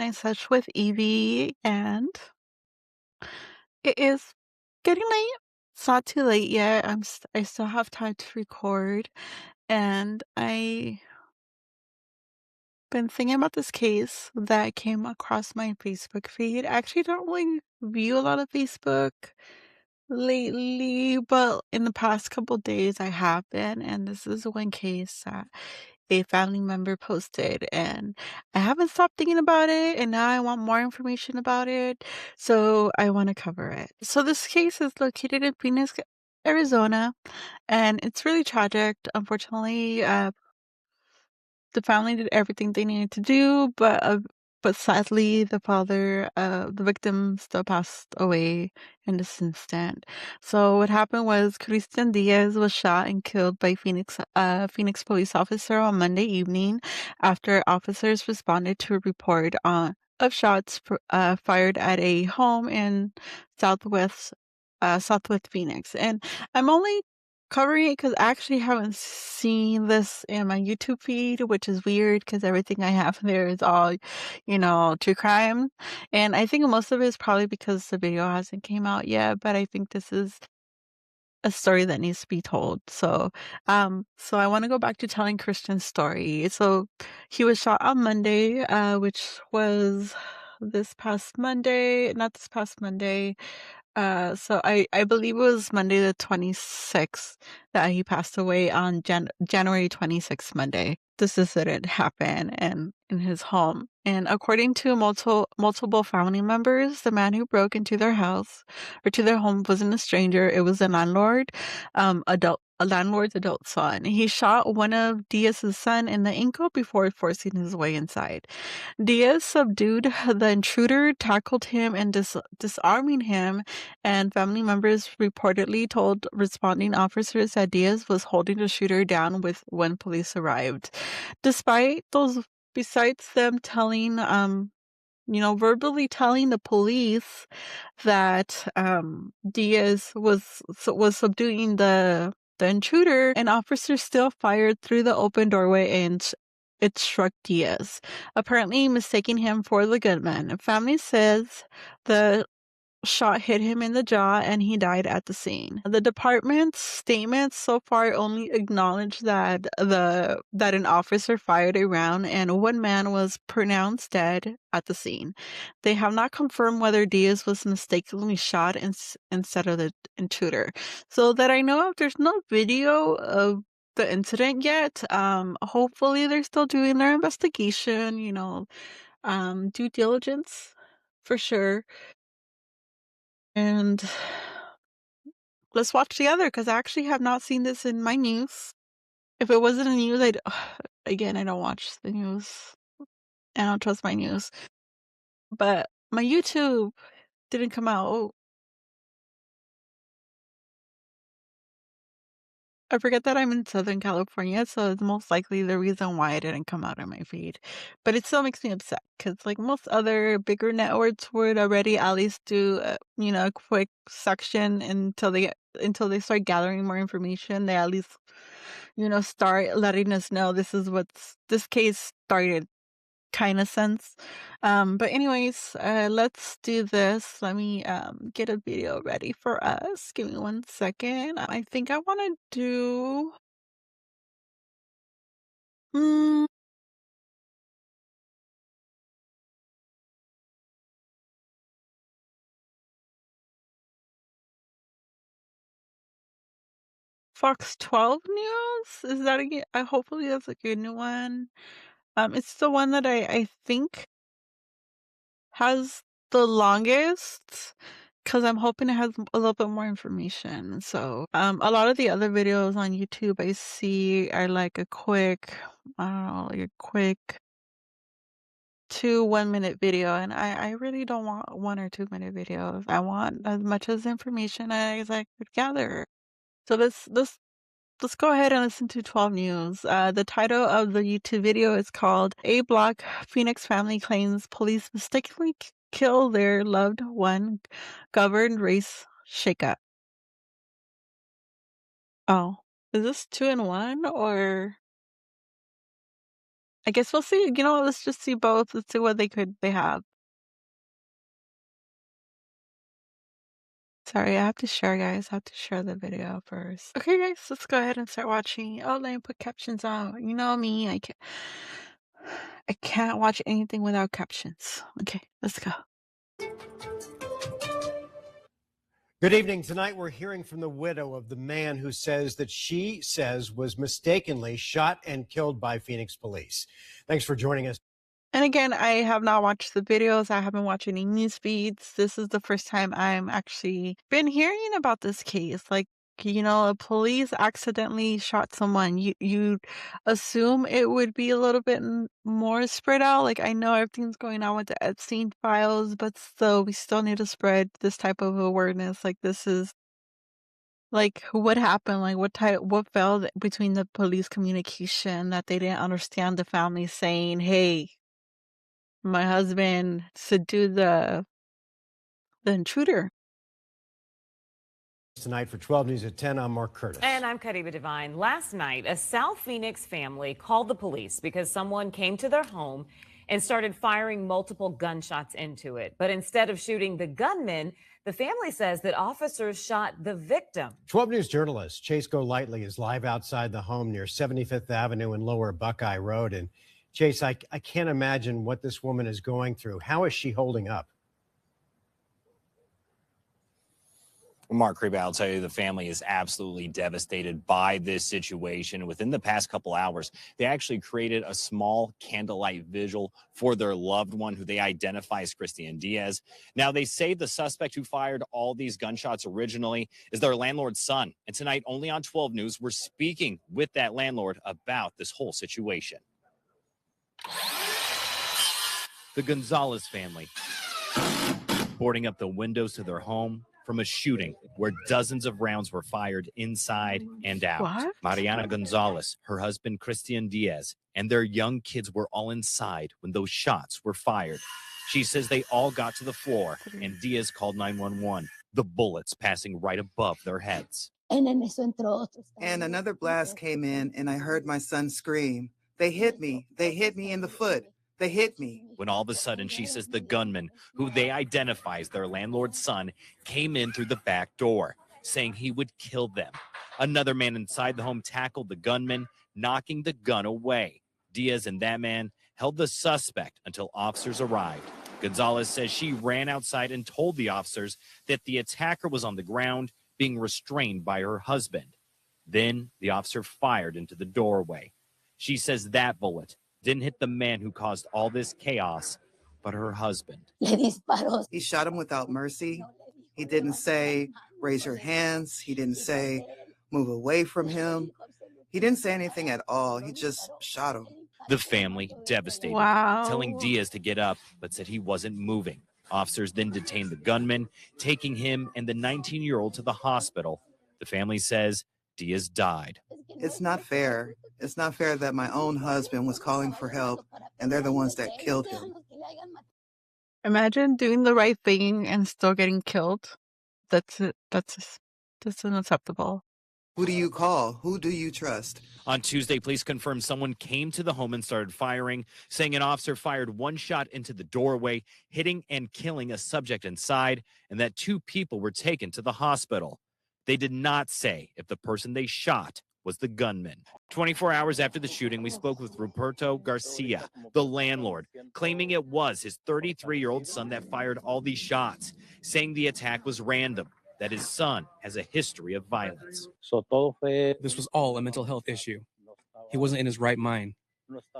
night sesh with Evie, and it is getting late. It's not too late yet. I still have time to record, and I been thinking about this case that came across my Facebook feed. I actually don't really view a lot of Facebook lately, but in the past couple days I have been, and this is one case that a family member posted, and I haven't stopped thinking about it, and now I want more information about it, so I want to cover it. So this case is located in Phoenix, Arizona, and it's really tragic. Unfortunately, the family did everything they needed to do, but sadly, the victim still passed away in this instant. So what happened was Cristian Diaz was shot and killed by Phoenix police officer on Monday evening after officers responded to a report of shots fired at a home in southwest southwest Phoenix. And I'm only covering it because I actually haven't seen this in my YouTube feed, which is weird because everything I have there is all, true crime. And I think most of it is probably because the video hasn't came out yet, but I think this is a story that needs to be told. So I want to go back to telling Christian's story. So he was shot on Monday, which was this past Monday, not this past Monday. So I believe it was Monday the 26th that he passed away on January 26th, Monday. This incident happened in his home. And according to multiple family members, the man who broke into their house or to their home wasn't a stranger. It was a landlord's adult son. He shot one of Diaz's son in the ankle before forcing his way inside. Diaz subdued the intruder, tackled him, and disarming him, and family members reportedly told responding officers that Diaz was holding the shooter down with when police arrived. Despite those, besides them verbally telling the police that Diaz was subduing the intruder, an officer still fired through the open doorway and it struck Diaz, apparently mistaking him for the gunman. Family says the shot hit him in the jaw and he died at the scene. The department's statements so far only acknowledge that an officer fired a round and one man was pronounced dead at the scene. They have not confirmed whether Diaz was mistakenly shot instead of the intruder. So that I know of, there's no video of the incident yet. Hopefully they're still doing their investigation, due diligence for sure. And let's watch together because I actually have not seen this in my news. If it wasn't in the news, again, I don't watch the news. I don't trust my news. But my YouTube didn't come out. Oh, I forget that I'm in Southern California, so it's most likely the reason why it didn't come out on my feed. But it still makes me upset because, like most other bigger networks, would already at least do, a quick section until they start gathering more information. They at least, start letting us know this case started kind of sense. But anyways, let's do this. Let me get a video ready for us. Give me 1 second. I think I want to do mm, Fox 12 News. Is that a hopefully that's a good new one. It's the one that I think has the longest because I'm hoping it has a little bit more information. So, a lot of the other videos on YouTube I see are like a quick, I don't know, like a quick 2 1-minute video, and I really don't want 1 or 2 minute videos. I want as much as information as I could gather. So let's go ahead and listen to 12 News. The title of the YouTube video is called "A Block Phoenix Family Claims Police Mistakenly Kill Their Loved One Governed Race Shakeup." Oh, is this two in one or I guess we'll see. You know what? Let's just see both. Let's see what they have. Sorry, I have to share, guys. I have to share the video first. Okay, guys, let's go ahead and start watching. Oh, let me put captions on. You know me, I can't watch anything without captions. Okay, let's go. Good evening. Tonight we're hearing from the widow of the man who says that she says was mistakenly shot and killed by Phoenix police. Thanks for joining us. And again, I have not watched the videos. I haven't watched any news feeds. This is the first time I'm actually been hearing about this case. Like, you know, a police accidentally shot someone. You assume it would be a little bit more spread out. Like, I know everything's going on with the Epstein files, but still, we still need to spread this type of awareness. Like, this is like what happened? Like, what fell between the police communication that they didn't understand the family saying, "Hey, my husband subdued the intruder." Tonight for 12 News at 10, I'm Mark Curtis. And I'm Kariba Devine. Last night, a South Phoenix family called the police because someone came to their home and started firing multiple gunshots into it. But instead of shooting the gunman, the family says that officers shot the victim. 12 News journalist Chase Golightly is live outside the home near 75th Avenue and Lower Buckeye Road. And Chase, I can't imagine what this woman is going through. How is she holding up? Well, Mark Kriba, I'll tell you, the family is absolutely devastated by this situation. Within the past couple hours, they actually created a small candlelight vigil for their loved one, who they identify as Cristian Diaz. Now, they say the suspect who fired all these gunshots originally is their landlord's son. And tonight, only on 12 News, we're speaking with that landlord about this whole situation. The Gonzalez family boarding up the windows to their home from a shooting where dozens of rounds were fired inside and out. What? Mariana Gonzalez, her husband Cristian Diaz, and their young kids were all inside when those shots were fired. She says they all got to the floor and Diaz called 911, the bullets passing right above their heads. And another blast came in and I heard my son scream. They hit me. They hit me in the foot. They hit me. When all of a sudden, she says the gunman, who they identify as their landlord's son, came in through the back door, saying he would kill them. Another man inside the home tackled the gunman, knocking the gun away. Diaz and that man held the suspect until officers arrived. Gonzalez says she ran outside and told the officers that the attacker was on the ground, being restrained by her husband. Then the officer fired into the doorway. She says that bullet didn't hit the man who caused all this chaos, but her husband. He shot him without mercy. He didn't say, raise your hands. He didn't say, move away from him. He didn't say anything at all. He just shot him. The family devastated, telling Diaz to get up, but said he wasn't moving. Officers then detained the gunman, taking him and the 19-year-old to the hospital. The family says Diaz died. It's not fair. It's not fair that my own husband was calling for help and they're the ones that killed him. Imagine doing the right thing and still getting killed. That's unacceptable. Who do you call? Who do you trust? On Tuesday, police confirmed someone came to the home and started firing, saying an officer fired one shot into the doorway, hitting and killing a subject inside, and that 2 people were taken to the hospital. They did not say if the person they shot was the gunman. 24 hours after the shooting, we spoke with Ruperto Garcia, the landlord, claiming it was his 33-year-old son that fired all these shots, saying the attack was random, that his son has a history of violence. This was all a mental health issue. He wasn't in his right mind.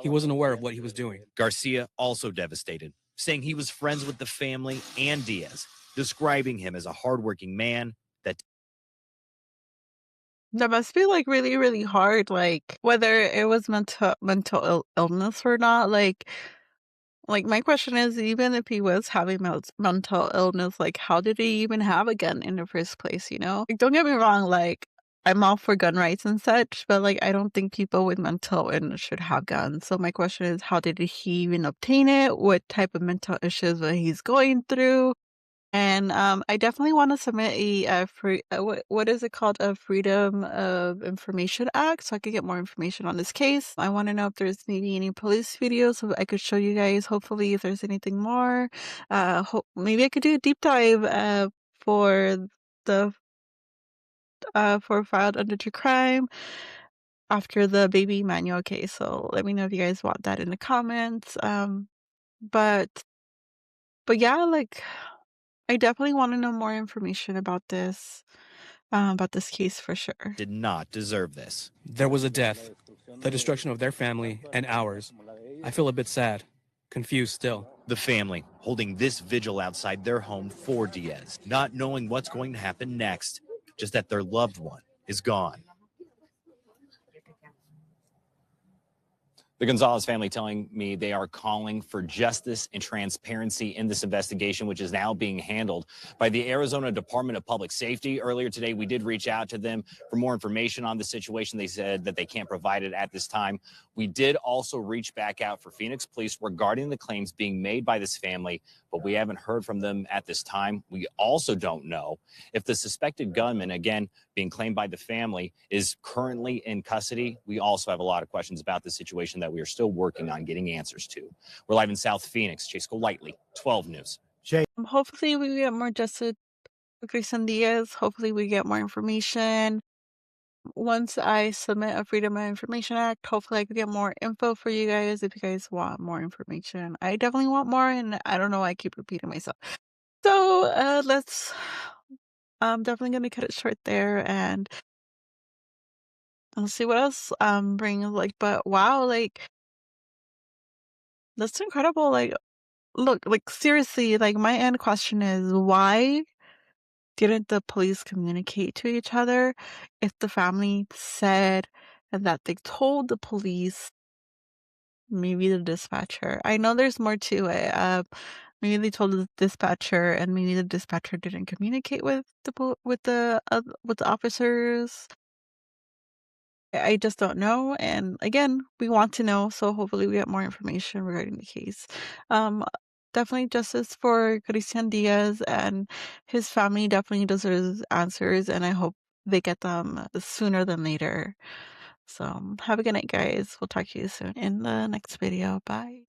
He wasn't aware of what he was doing. Garcia also devastated, saying he was friends with the family and Diaz, describing him as a hardworking man that must be like really, really hard. Like whether it was mental illness or not. Like my question is, even if he was having mental illness, like how did he even have a gun in the first place? You know, like don't get me wrong. Like I'm all for gun rights and such, but like I don't think people with mental illness should have guns. So my question is, how did he even obtain it? What type of mental issues that he's going through? And I definitely want to submit a free what is it called, a Freedom of Information Act, so I could get more information on this case. I want to know if there's maybe any police videos so I could show you guys. Hopefully, if there's anything more, maybe I could do a deep dive for the for filed under true crime after the baby manual case. So let me know if you guys want that in the comments. But but yeah, like I definitely want to know more information about this case for sure. Did not deserve this. There was a death, the destruction of their family and ours. I feel a bit sad, confused still. The family holding this vigil outside their home for Diaz, not knowing what's going to happen next, just that their loved one is gone. The Gonzalez family telling me they are calling for justice and transparency in this investigation, which is now being handled by the Arizona Department of Public Safety. Earlier today, we did reach out to them for more information on the situation. They said that they can't provide it at this time. We did also reach back out for Phoenix Police regarding the claims being made by this family, but we haven't heard from them at this time. We also don't know if the suspected gunman, again, being claimed by the family, is currently in custody. We also have a lot of questions about the situation that we are still working on getting answers to. We're live in South Phoenix. Chase Golightly, 12 News. Hopefully we get more justice for Cristian Diaz. Hopefully we get more information. Once I submit a Freedom of Information Act, hopefully I could get more info for you guys if you guys want more information. I definitely want more, and I don't know why I keep repeating myself. So I'm definitely gonna cut it short there, and let's see what else brings. Like, but wow, like that's incredible. Like, look, like seriously, like my end question is why didn't the police communicate to each other if the family said that they told the police, maybe the dispatcher? I know there's more to it. Maybe they told the dispatcher, and maybe the dispatcher didn't communicate with with the officers. I just don't know. And again, we want to know, so hopefully we get more information regarding the case. Um, Definitely justice for Cristian Diaz, and his family definitely deserves answers, and I hope they get them sooner than later. So have a good night, guys. We'll talk to you soon in the next video. Bye.